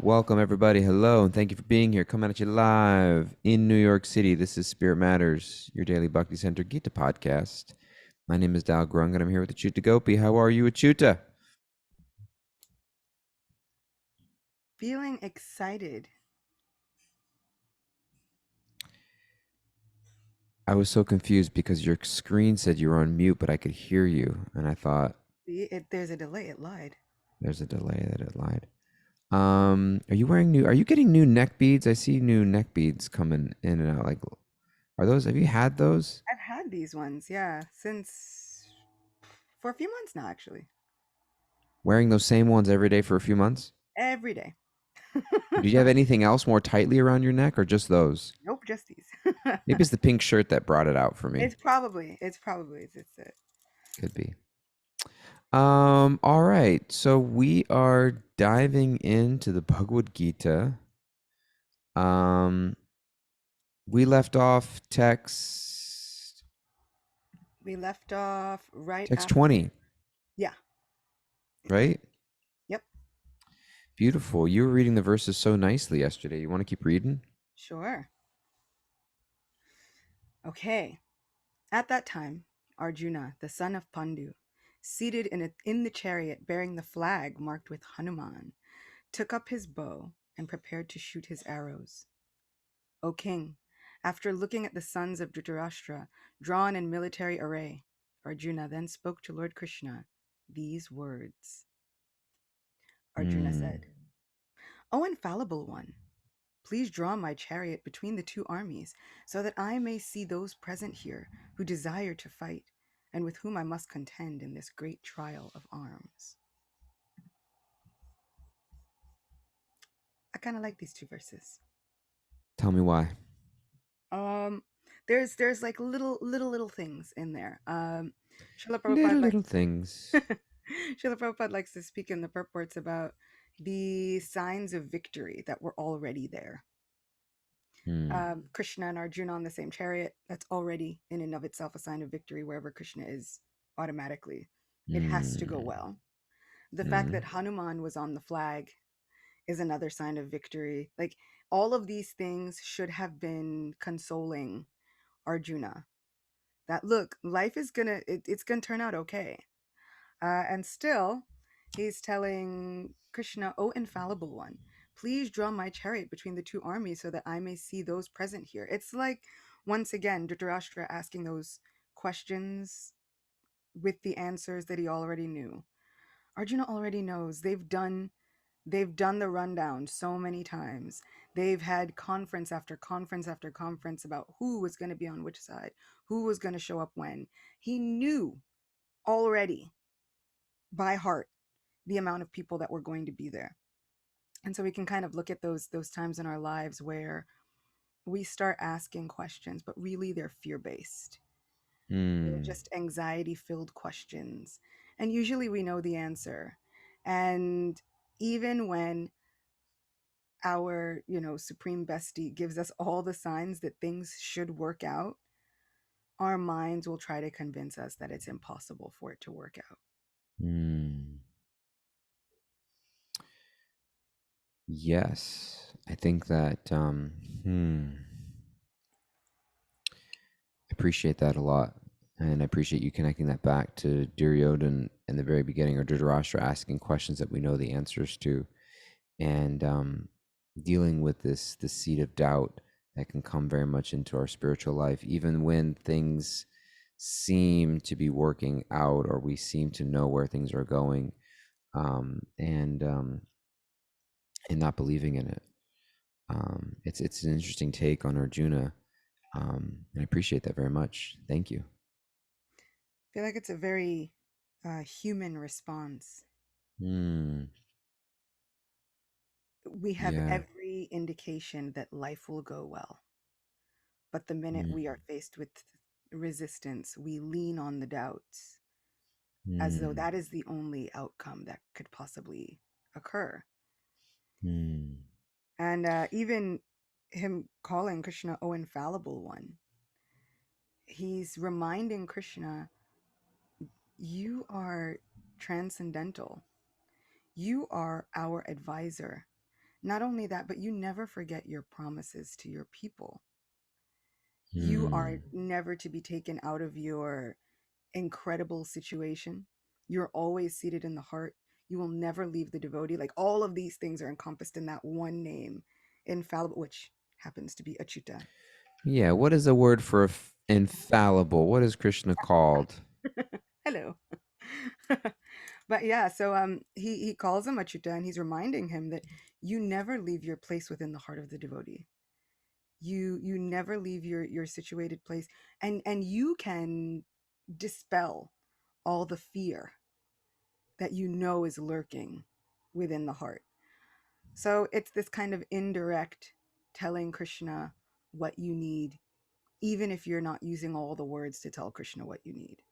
Welcome, everybody. Hello, and thank you for being here. Coming at you live in New York City. This is Spirit Matters, your daily Bhakti Center Gita podcast. My name is Dal Grung, and I'm here with Achuta Gopi. How are you, Achuta? Feeling excited. I was so confused because your screen said you were on mute, but I could hear you, and I thought There's a delay. It lied. there's a delay that it lied. Are you wearing new? Are you getting new neck beads? I see new neck beads coming in and out. Like, are those? Have you had those? I've had these ones, yeah, since for a few months now, actually. Wearing those same ones every day for a few months? Every day. Do you have anything else more tightly around your neck, or just those? Nope, just these. Maybe it's the pink shirt that brought it out for me. It's it. Could be. All right. So we are diving into the Bhagavad Gita. Um, we left off We left off right text after. 20, Yeah. right? Yep. Beautiful. You were reading the verses so nicely yesterday. You want to keep reading? Sure. Okay. At that time, Arjuna, the son of Pandu, seated in the chariot bearing the flag marked with Hanuman, took up his bow and prepared to shoot his arrows. O king, after looking at the sons of Dhritarashtra drawn in military array, Arjuna then spoke to Lord Krishna these words. Arjuna Hmm. said, O infallible one, please draw my chariot between the two armies so that I may see those present here who desire to fight and with whom I must contend in this great trial of arms. I kind of like these two verses. Tell me why. Um, there's like little things in there. Srila Little, Prabhupada little likes things. Srila Prabhupada likes to speak in the purports about the signs of victory that were already there. Hmm. Krishna and Arjuna on the same chariot, that's already in and of itself a sign of victory wherever Krishna is automatically. It has to go Hmm. well. The fact Hmm. that Hanuman was on the flag is another sign of victory. Like all of these things should have been consoling Arjuna that look, life is it's gonna turn out okay. And still, he's telling Krishna, "O infallible one, please draw my chariot between the two armies so that I may see those present here." It's like, once again, Dhritarashtra asking those questions with the answers that he already knew. Arjuna already knows. They've done the rundown so many times. They've had conference after conference after conference about who was going to be on which side, who was going to show up when. He knew already by heart the amount of people that were going to be there. And so we can kind of look at those times in our lives where we start asking questions, but really they're fear-based. They're Hmm. just anxiety-filled questions. And usually we know the answer. And even when our, Supreme Bestie gives us all the signs that things should work out, our minds will try to convince us that it's impossible for it to work out. Hmm. Yes. I think that appreciate that a lot. And I appreciate you connecting that back to Duryodhan in the very beginning, or Dhritarashtra asking questions that we know the answers to, and dealing with this seed of doubt that can come very much into our spiritual life, even when things seem to be working out, or we seem to know where things are going, and not believing in it. It's an interesting take on Arjuna, and I appreciate that very much. Thank you. I feel like it's a very human response. Hmm. We have Yeah. every indication that life will go well. But the minute we Mm, are faced with resistance, we lean on the doubts as though mm, that is the only outcome that could possibly occur. mm, And even him calling Krishna, O infallible one, he's reminding Krishna, you are transcendental. You are our advisor. Not only that, but you never forget your promises to your people. You are Hmm. never to be taken out of your incredible situation. You're always seated in the heart. You will never leave the devotee. Like all of these things are encompassed in that one name, infallible, which happens to be Achyuta. Yeah, what is the word for infallible? What is Krishna called? Hello. But yeah, so he calls him Achyuta, and he's reminding him that you never leave your place within the heart of the devotee. You never leave your situated place, and you can dispel all the fear that you know is lurking within the heart. So it's this kind of indirect telling Krishna what you need, even if you're not using all the words to tell Krishna what you need.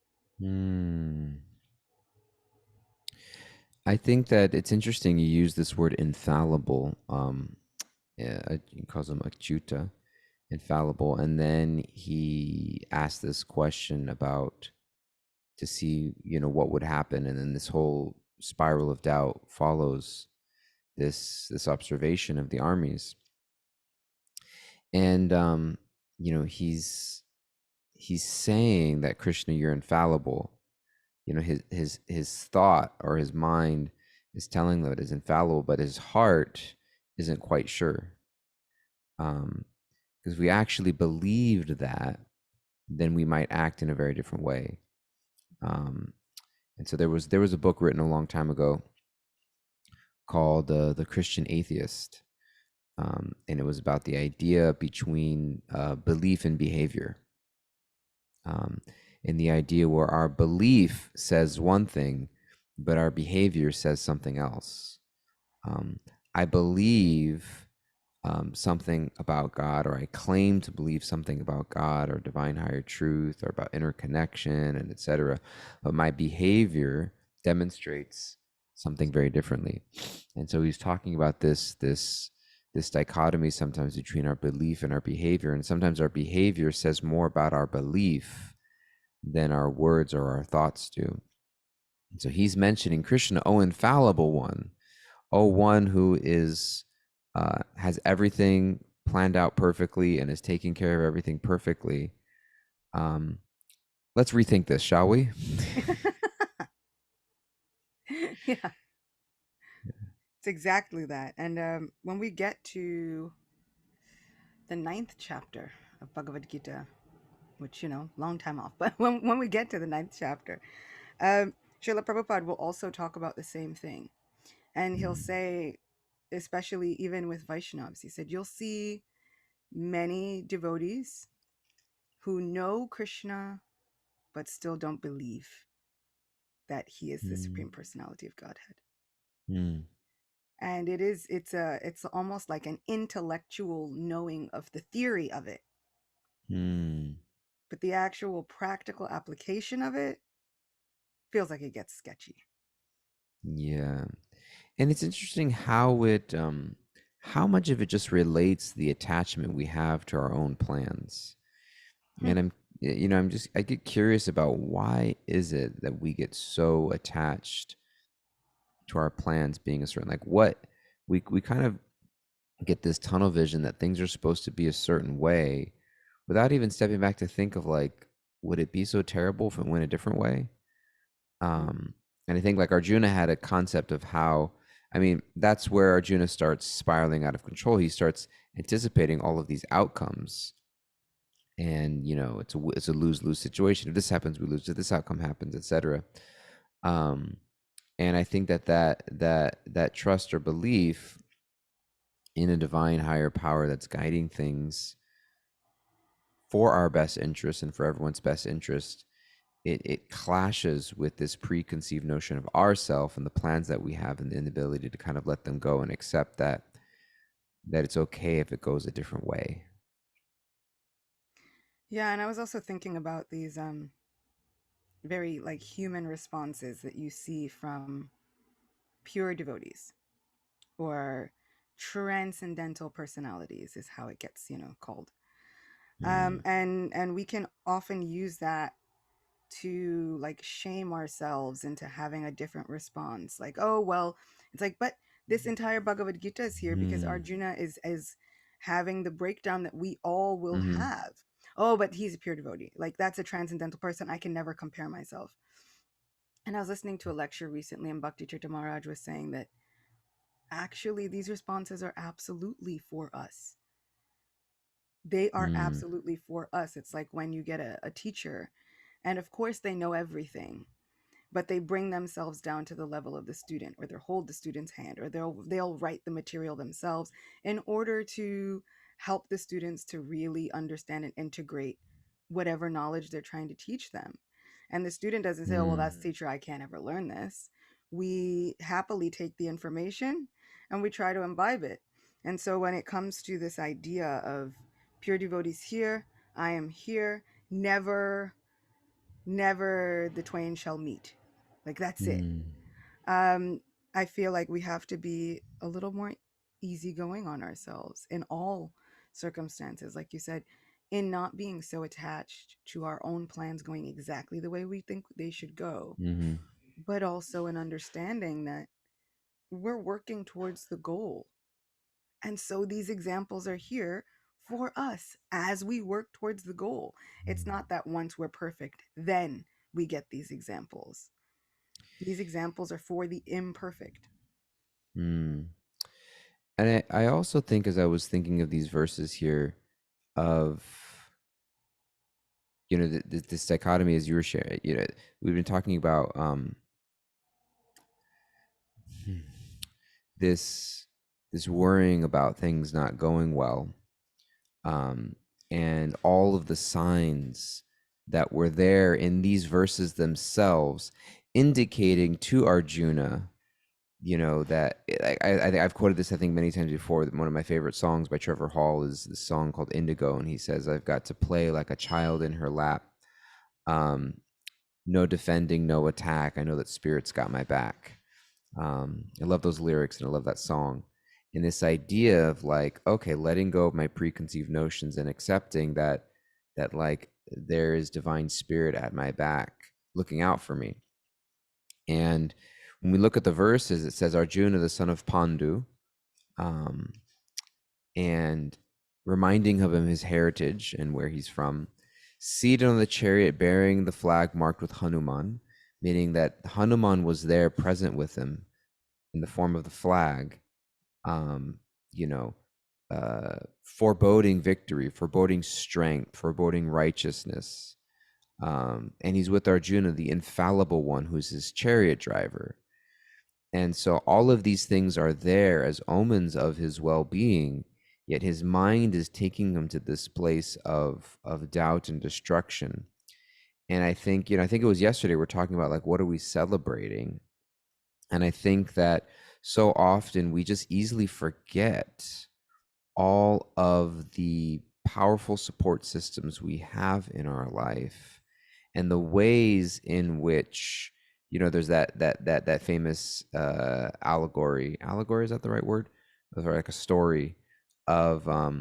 Hmm. I think that it's interesting you use this word infallible. Yeah, he calls him achyuta, infallible, and then he asked this question about to see, what would happen, and then this whole spiral of doubt follows this observation of the armies, and he's saying that Krishna, you're infallible. His thought or his mind is telling that it's infallible, but his heart isn't quite sure. Because we actually believed that, then we might act in a very different way. Um, and so there was a book written a long time ago called The Christian Atheist, and it was about the idea between belief and behavior. Um, and the idea where our belief says one thing, but our behavior says something else. Um, I believe something about God, or I claim to believe something about God or divine higher truth or about interconnection and etc. But my behavior demonstrates something very differently. And so he's talking about this dichotomy sometimes between our belief and our behavior. And sometimes our behavior says more about our belief than our words or our thoughts do. And so he's mentioning Krishna, oh infallible one, oh one who is has everything planned out perfectly and is taking care of everything perfectly. Um, let's rethink this, shall we? Yeah, it's exactly that. And when we get to the ninth chapter of Bhagavad Gita, which, long time off, but when we get to the ninth chapter, um, Srila Prabhupada will also talk about the same thing. And he'll say, especially even with Vaishnavas, he said, you'll see many devotees who know Krishna but still don't believe that he is the Mm, supreme personality of Godhead. mm, And it's almost like an intellectual knowing of the theory of it, mm. but the actual practical application of it feels like it gets sketchy. Yeah, and it's interesting how much of it just relates to the attachment we have to our own plans. Hmm. And I get curious about why is it that we get so attached to our plans being a certain, like, what we kind of get this tunnel vision that things are supposed to be a certain way without even stepping back to think of, like, would it be so terrible if it went a different way? Hmm. um and I think, like, Arjuna had a concept of how, I mean, that's where Arjuna starts spiraling out of control. He starts anticipating all of these outcomes, and it's a lose-lose situation. If this happens, we lose. If this outcome happens, etc. um and I think that trust or belief in a divine higher power that's guiding things for our best interest and for everyone's best interest, it clashes with this preconceived notion of ourself and the plans that we have, and the inability to kind of let them go and accept that it's okay if it goes a different way. Yeah, and I was also thinking about these very like human responses that you see from pure devotees or transcendental personalities is how it gets called. Mm, And we can often use that to like shame ourselves into having a different response, like, oh well, it's like, but This entire Bhagavad Gita is here because Mm. Arjuna is having the breakdown that we all will Mm-hmm. have. Oh, but he's a pure devotee. Like, that's a transcendental person. I can never compare myself. And I was listening to a lecture recently, and Bhakti Tirtha Maharaj was saying that actually these responses are absolutely for us. They are Mm. absolutely for us. It's like when you get a teacher, and of course they know everything, but they bring themselves down to the level of the student, or they'll hold the student's hand, or they'll write the material themselves in order to help the students to really understand and integrate whatever knowledge they're trying to teach them. And the student doesn't say, oh well, that's teacher, I can't ever learn this. We happily take the information and we try to imbibe it. And so when it comes to this idea of pure devotees here, I am here, never, never the twain shall meet. Like, that's it. Mm. um I feel like we have to be a little more easygoing on ourselves in all circumstances, like you said, in not being so attached to our own plans going exactly the way we think they should go, Mm-hmm. but also in understanding that we're working towards the goal. And so these examples are here for us as we work towards the goal. It's not that once we're perfect, then we get these examples. These examples are for the imperfect. Mm. And I also think, as I was thinking of these verses here, of, this dichotomy, as you were sharing, we've been talking about, this this worrying about things not going well, um, and all of the signs that were there in these verses themselves, indicating to Arjuna, that I think I've quoted this, I think, many times before. That one of my favorite songs by Trevor Hall is the song called Indigo, and he says, "I've got to play like a child in her lap. Um, no defending, no attack. I know that spirit's got my back." I love those lyrics and I love that song. And this idea of like, okay, letting go of my preconceived notions and accepting that like there is divine spirit at my back looking out for me. And when we look at the verses, it says Arjuna, the son of Pandu, um, and reminding of him his heritage and where he's from, seated on the chariot bearing the flag marked with Hanuman, meaning that Hanuman was there present with him in the form of the flag, um, you know, foreboding victory, foreboding strength, foreboding righteousness. And he's with Arjuna, the infallible one, who's his chariot driver. And so all of these things are there as omens of his well-being, yet his mind is taking him to this place of doubt and destruction. And I think it was yesterday we're talking about like, what are we celebrating? And I think that so often we just easily forget all of the powerful support systems we have in our life, and the ways in which, there's that famous allegory, is that the right word, or like a story of, a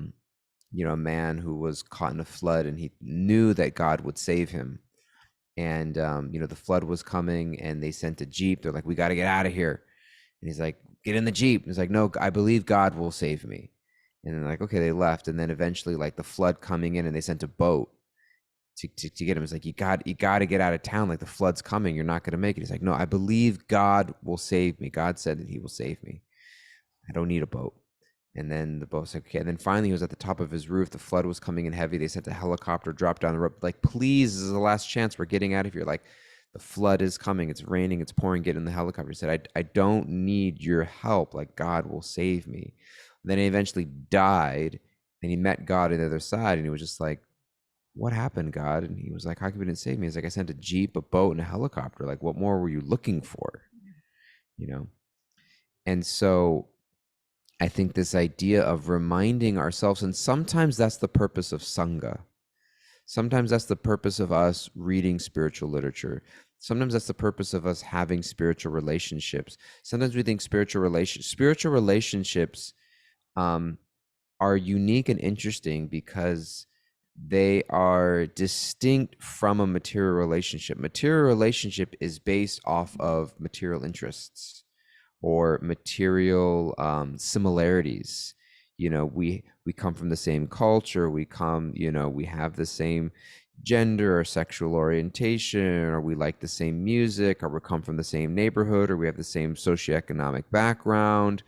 man who was caught in a flood and he knew that God would save him. And the flood was coming and they sent a jeep. They're like, we got to get out of here. And he's like, get in the jeep. He's like, no, I believe God will save me. And then like, okay, they left. And then eventually like the flood coming in and they sent a boat to get him. It's like, you got to get out of town. Like the flood's coming. You're not going to make it. He's like, no, I believe God will save me. God said that he will save me. I don't need a boat. And then the boat's like, okay. And then finally he was at the top of his roof. The flood was coming in heavy. They sent a helicopter, dropped down the rope. Like, please, this is the last chance. We're getting out of here. Like, the flood is coming. It's raining. It's pouring. Get in the helicopter. He said, I don't need your help. Like, God will save me. Then he eventually died and he met God on the other side. And he was just like, what happened, God? And he was like, how come you didn't save me? He's like, I sent a jeep, a boat, and a helicopter. Like, what more were you looking for? You know? And so I think this idea of reminding ourselves, and sometimes that's the purpose of Sangha. Sometimes that's the purpose of us reading spiritual literature. Sometimes that's the purpose of us having spiritual relationships. Sometimes we think spiritual relationships um, are unique and interesting because they are distinct from a material relationship. Material relationship is based off of material interests, or material similarities. We come from the same culture. We have the same gender or sexual orientation, or we like the same music, or we come from the same neighborhood, or we have the same socioeconomic background.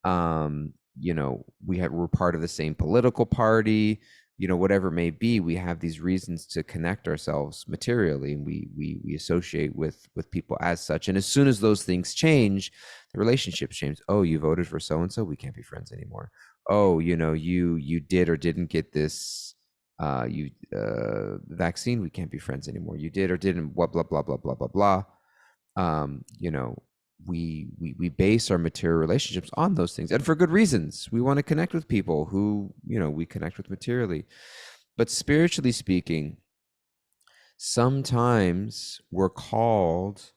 We're part of the same political party. Whatever it may be, we have these reasons to connect ourselves materially, and we associate with people as such. And as soon as those things change, the relationships change. Oh, you voted for so and so, we can't be friends anymore. Oh, you did or didn't get this you vaccine, we can't be friends anymore. You did or didn't, blah blah blah blah blah blah blah. um you know we base our material relationships on those things, and for good reasons. We want to connect with people who we connect with materially. But spiritually speaking, sometimes we're called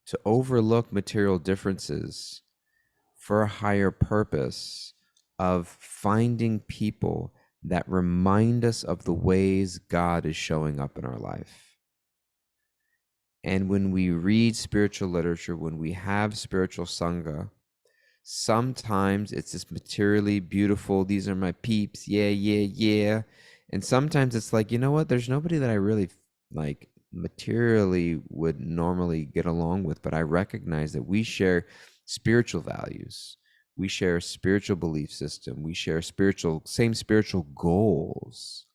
to overlook material differences for a higher purpose of finding people that remind us of the ways God is showing up in our life. And when we read spiritual literature, when we have spiritual sangha, sometimes it's this materially beautiful, these are my peeps, yeah, yeah, yeah. And sometimes it's like, you know what? There's nobody that I really like materially would normally get along with, but I recognize that we share spiritual values. We share a spiritual belief system. We share same spiritual goals.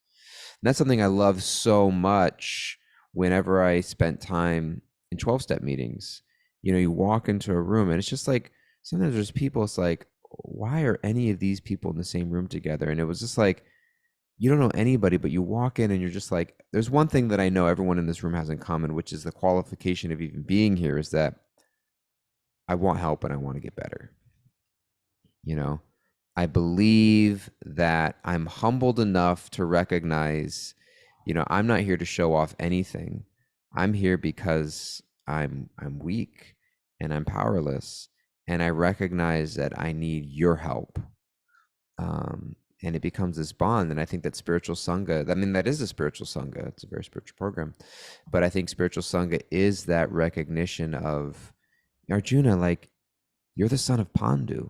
And that's something I love so much whenever I spent time in 12 step meetings. You walk into a room and it's just like, sometimes there's people, it's like, why are any of these people in the same room together? And it was just like, you don't know anybody, but you walk in and you're just like, there's one thing that I know everyone in this room has in common, which is the qualification of even being here is that I want help and I want to get better. You know, I believe that I'm humbled enough to recognize, I'm not here to show off anything. I'm here because I'm weak and I'm powerless, and I recognize that I need your help. And it becomes this bond. And I think that spiritual sangha, I mean, that is a spiritual sangha. It's a very spiritual program. But I think spiritual sangha is that recognition of, Arjuna, like, you're the son of Pandu.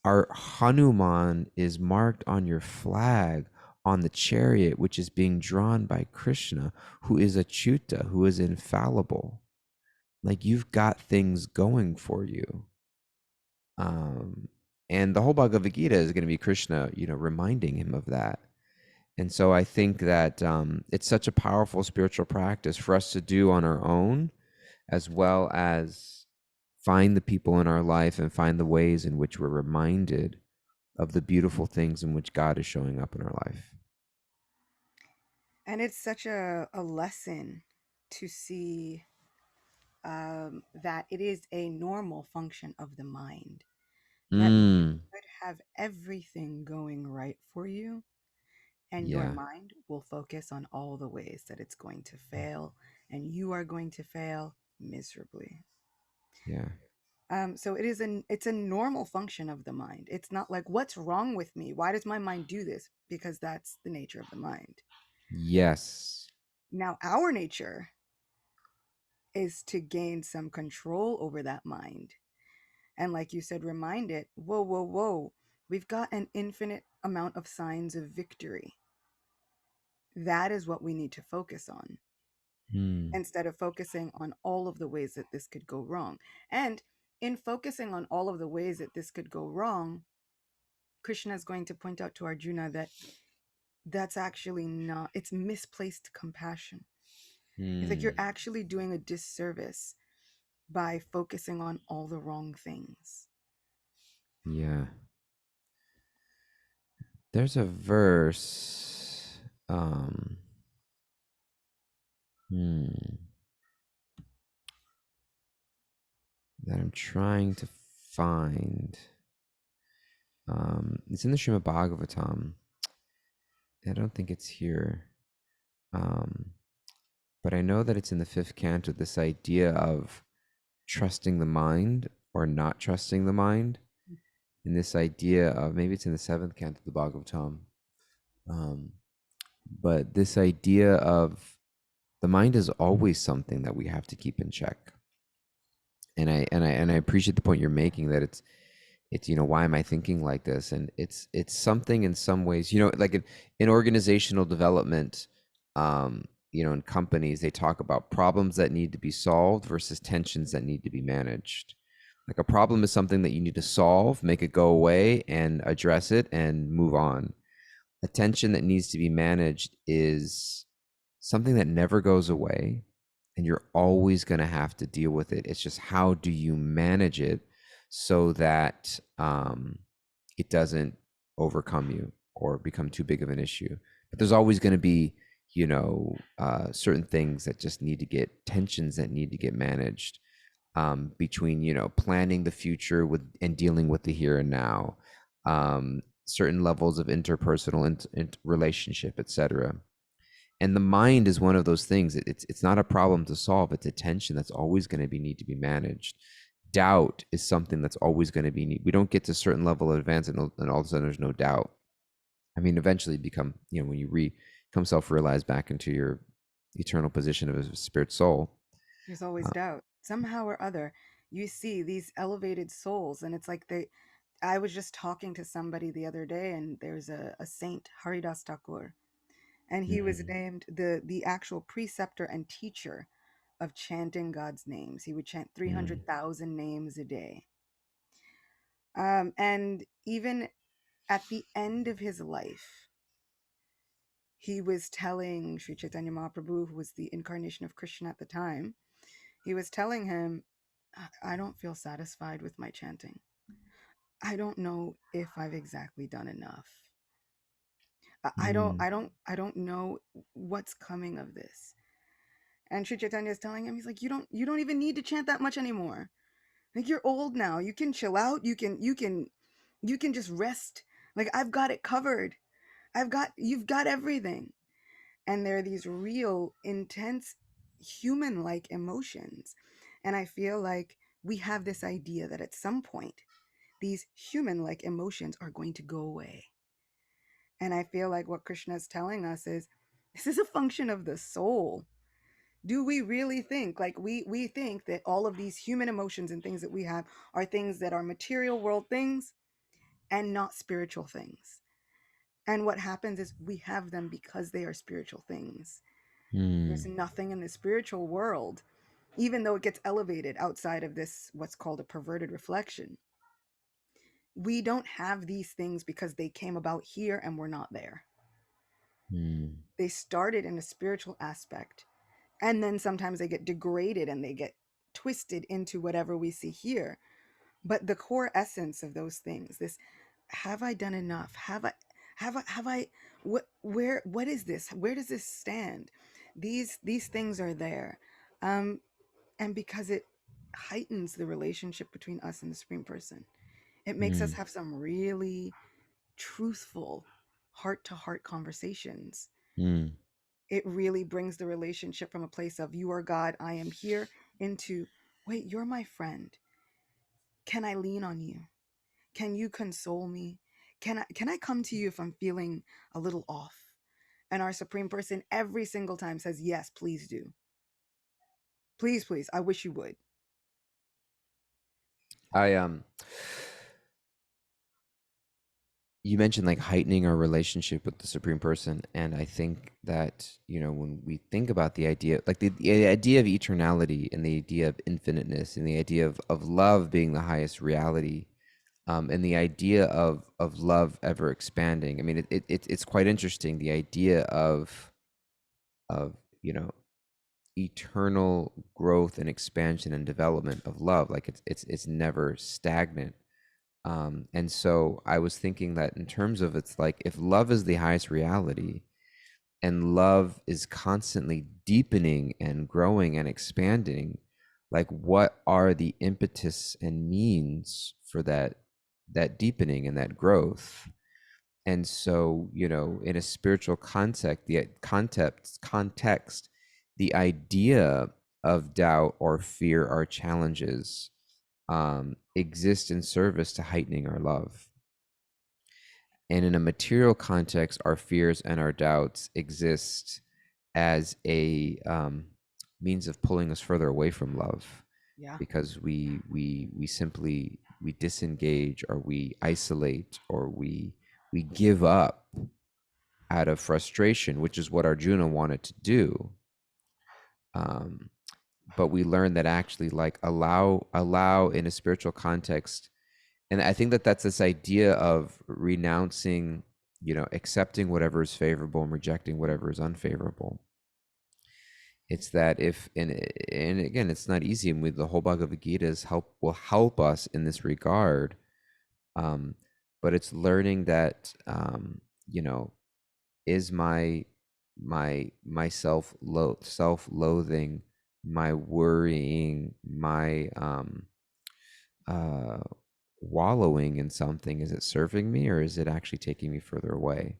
Our Hanuman is marked on your flag on the chariot, which is being drawn by Krishna, who is Achyuta, who is infallible. Like, you've got things going for you. Um, and the whole Bhagavad Gita is going to be Krishna, reminding him of that. And so I think that it's such a powerful spiritual practice for us to do on our own, as well as find the people in our life and find the ways in which we're reminded of the beautiful things in which God is showing up in our life. And it's such a lesson to see that it is a normal function of the mind, that you Mm, could have everything going right for you, and your yeah, mind will focus on all the ways that it's going to fail, and you are going to fail miserably. yeah. So it's a normal function of the mind. It's not like, what's wrong with me? Why does my mind do this? Because that's the nature of the mind. Yes. Now, our nature is to gain some control over that mind. And like you said, remind it, whoa, whoa, whoa, we've got an infinite amount of signs of victory. That is what we need to focus on Mm, instead of focusing on all of the ways that this could go wrong. And in focusing on all of the ways that this could go wrong, Krishna is going to point out to Arjuna that that's actually not, it's misplaced compassion. It's like you're mm, actually doing a disservice by focusing on all the wrong things. yeah. There's a verse. Hmm, that I'm trying to find. It's in the Srimad Bhagavatam. I don't think it's here. Um, but I know that it's in the fifth canto, this idea of trusting the mind or not trusting the mind. And this idea of, maybe it's in the seventh canto of the Bhagavatam. Um, but this idea of the mind is always something that we have to keep in check. And I appreciate the point you're making, that it's why am I thinking like this? And it's something in some ways, like in organizational development, in companies, they talk about problems that need to be solved versus tensions that need to be managed. Like a problem is something that you need to solve, make it go away and address it and move on. A tension that needs to be managed is something that never goes away, and you're always going to have to deal with it. It's just, how do you manage it so that it doesn't overcome you or become too big of an issue. But there's always going to be, certain things that just need to get tensions that need to get managed, between planning the future with and dealing with the here and now, certain levels of interpersonal relationship, etc. And the mind is one of those things. It's not a problem to solve. It's a tension that's always going to be need to be managed. Doubt is something that's always going to be need. We don't get to a certain level of advance, and all of a sudden there's no doubt. I mean, eventually become, when you become self-realized back into your eternal position of a spirit soul. There's always Uh, doubt. Somehow or other, you see these elevated souls, and it's like I was just talking to somebody the other day, and there's a saint, Haridas Thakur, and he was mm, named the actual preceptor and teacher of chanting God's names. He would chant mm, 300,000 names a day. And even at the end of his life, he was telling Sri Chaitanya Mahaprabhu, who was the incarnation of Krishna at the time, he was telling him, I don't feel satisfied with my chanting. I don't know if I've exactly done enough. mm, I don't know what's coming of this. And Sri Chaitanya is telling him, he's like, you don't even need to chant that much anymore. Like, you're old now. You can chill out. You can just rest. Like, I've got it covered. You've got everything. And there are these real, intense, human like emotions. And I feel like we have this idea that at some point, these human like emotions are going to go away. And I feel like what Krishna is telling us is this is a function of the soul. Do we really think like we think that all of these human emotions and things that we have are things that are material world things and not spiritual things? And what happens is we have them because they are spiritual things. There's mm, nothing in the spiritual world, even though it gets elevated outside of this, what's called a perverted reflection. We don't have these things because they came about here and we're not there. mm, They started in a spiritual aspect, and then sometimes they get degraded and they get twisted into whatever we see here. But the core essence of those things, this, have I done enough? Have I what is this? Where does this stand? These things are there. Um, and because it heightens the relationship between us and the Supreme Person, it makes us mm, have some really truthful heart to heart conversations. mm, It really brings the relationship from a place of you are God, I am here, into wait, you're my friend. Can I lean on you? Can you console me? Can I come to you if I'm feeling a little off? And our Supreme Person every single time says, yes, please do. Please, please. I wish you would. I You mentioned like heightening our relationship with the Supreme Person, and I think that when we think about the idea, like the idea of eternality and the idea of infiniteness and the idea of love being the highest reality, and the idea of love ever expanding. I mean, it's quite interesting, the idea of eternal growth and expansion and development of love. Like it's never stagnant. And so I was thinking that in terms of, it's like, if love is the highest reality and love is constantly deepening and growing and expanding, like what are the impetus and means for that deepening and that growth? And so, in a spiritual context, the idea of doubt or fear or challenges exist in service to heightening our love. And in a material context, our fears and our doubts exist as a means of pulling us further away from love. Yeah. because we simply we disengage, or we isolate, or we give up out of frustration, which is what Arjuna wanted to do. Um, but we learn that actually, like, allow in a spiritual context, and I think that that's this idea of renouncing, accepting whatever is favorable and rejecting whatever is unfavorable. It's that if and again, it's not easy, and with the whole Bhagavad Gita will help us in this regard. Um, but it's learning that, you know is my self-loathing, my worrying, my uh wallowing in something, is it serving me, or is it actually taking me further away?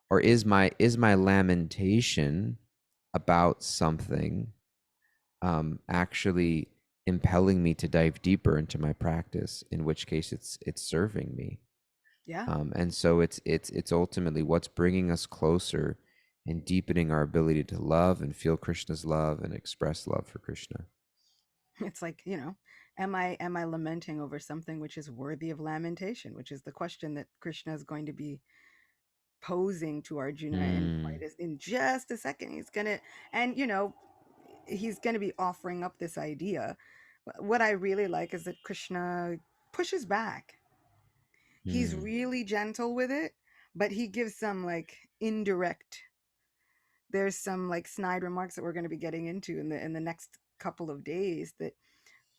Or is my lamentation about something actually impelling me to dive deeper into my practice, in which case it's serving me. Yeah. And so it's ultimately what's bringing us closer and deepening our ability to love and feel Krishna's love and express love for Krishna. It's like, am I lamenting over something which is worthy of lamentation, which is the question that Krishna is going to be posing to Arjuna Mm, in just a second. And he's going to be offering up this idea. What I really like is that Krishna pushes back. He's mm, really gentle with it, but he gives some like indirect. There's some like snide remarks that we're going to be getting into in the next couple of days that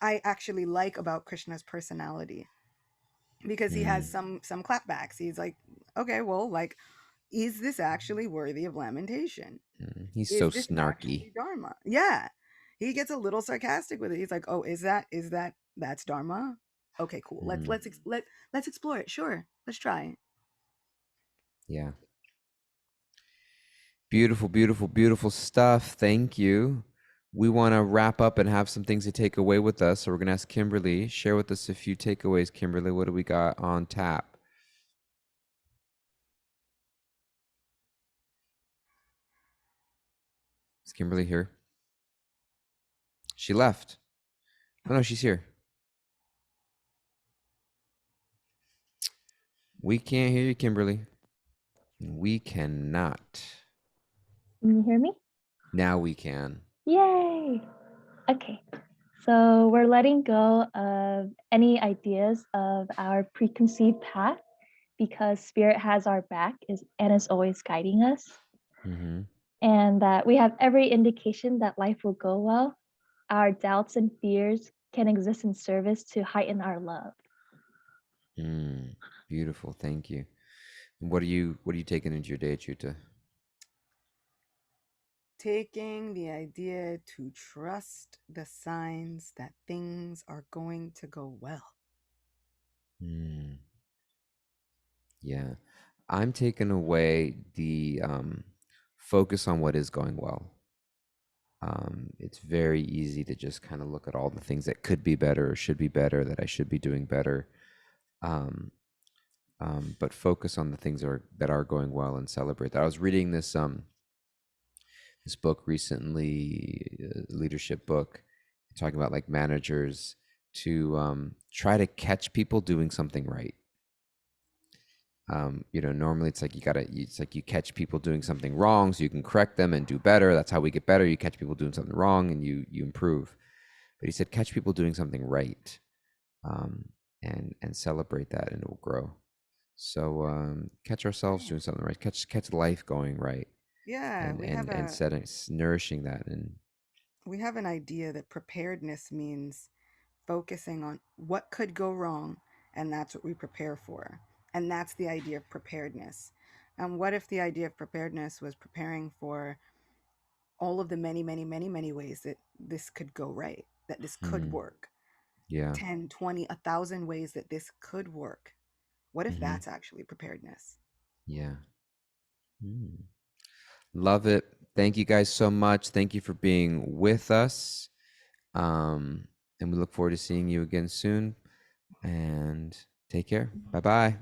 I actually like about Krishna's personality, because he has mm, some clapbacks. He's like, okay, well, like, is this actually worthy of lamentation? mm. He's so Is this snarky. actually dharma? Yeah. He gets a little sarcastic with it. He's like, "Oh, that's dharma? Okay, cool. Mm, Let's explore it. Sure. Let's try." yeah. Beautiful, beautiful, beautiful stuff. Thank you. We want to wrap up and have some things to take away with us. So we're going to ask Kimberly, share with us a few takeaways. Kimberly, what do we got on tap? Is Kimberly here? She left. Oh, no, she's here. We can't hear you, Kimberly. We cannot. Can you hear me? Now we can. Yay! Okay, so we're letting go of any ideas of our preconceived path because Spirit has our back and is always guiding us, Mm-hmm. and that we have every indication that life will go well. Our doubts and fears can exist in service to heighten our love. Mm, beautiful. Thank you. What are you taking into your day, Chuta? Taking the idea to trust the signs that things are going to go well. Mm, yeah. I'm taking away the focus on what is going well. It's very easy to just kind of look at all the things that could be better or should be better, that I should be doing better. Um, but focus on the things that are going well and celebrate that. I was reading this book recently, a leadership book, talking about like managers to try to catch people doing something right. Normally it's like you catch people doing something wrong so you can correct them and do better. That's how we get better. You catch people doing something wrong and you improve. But he said catch people doing something right, um, and celebrate that, and it will grow. So catch ourselves doing something right, catch life going right, Yeah, and setting nourishing that. And we have an idea that preparedness means focusing on what could go wrong, and that's what we prepare for. And that's the idea of preparedness. And what if the idea of preparedness was preparing for all of the many, many, many, many ways that this could go right, that this could mm, work? yeah. 10, 20, 1,000 ways that this could work. What if Hmm. that's actually preparedness? Yeah. Mm. Love it. Thank you guys so much. Thank you for being with us. Um, and we look forward to seeing you again soon. And take care. Bye bye.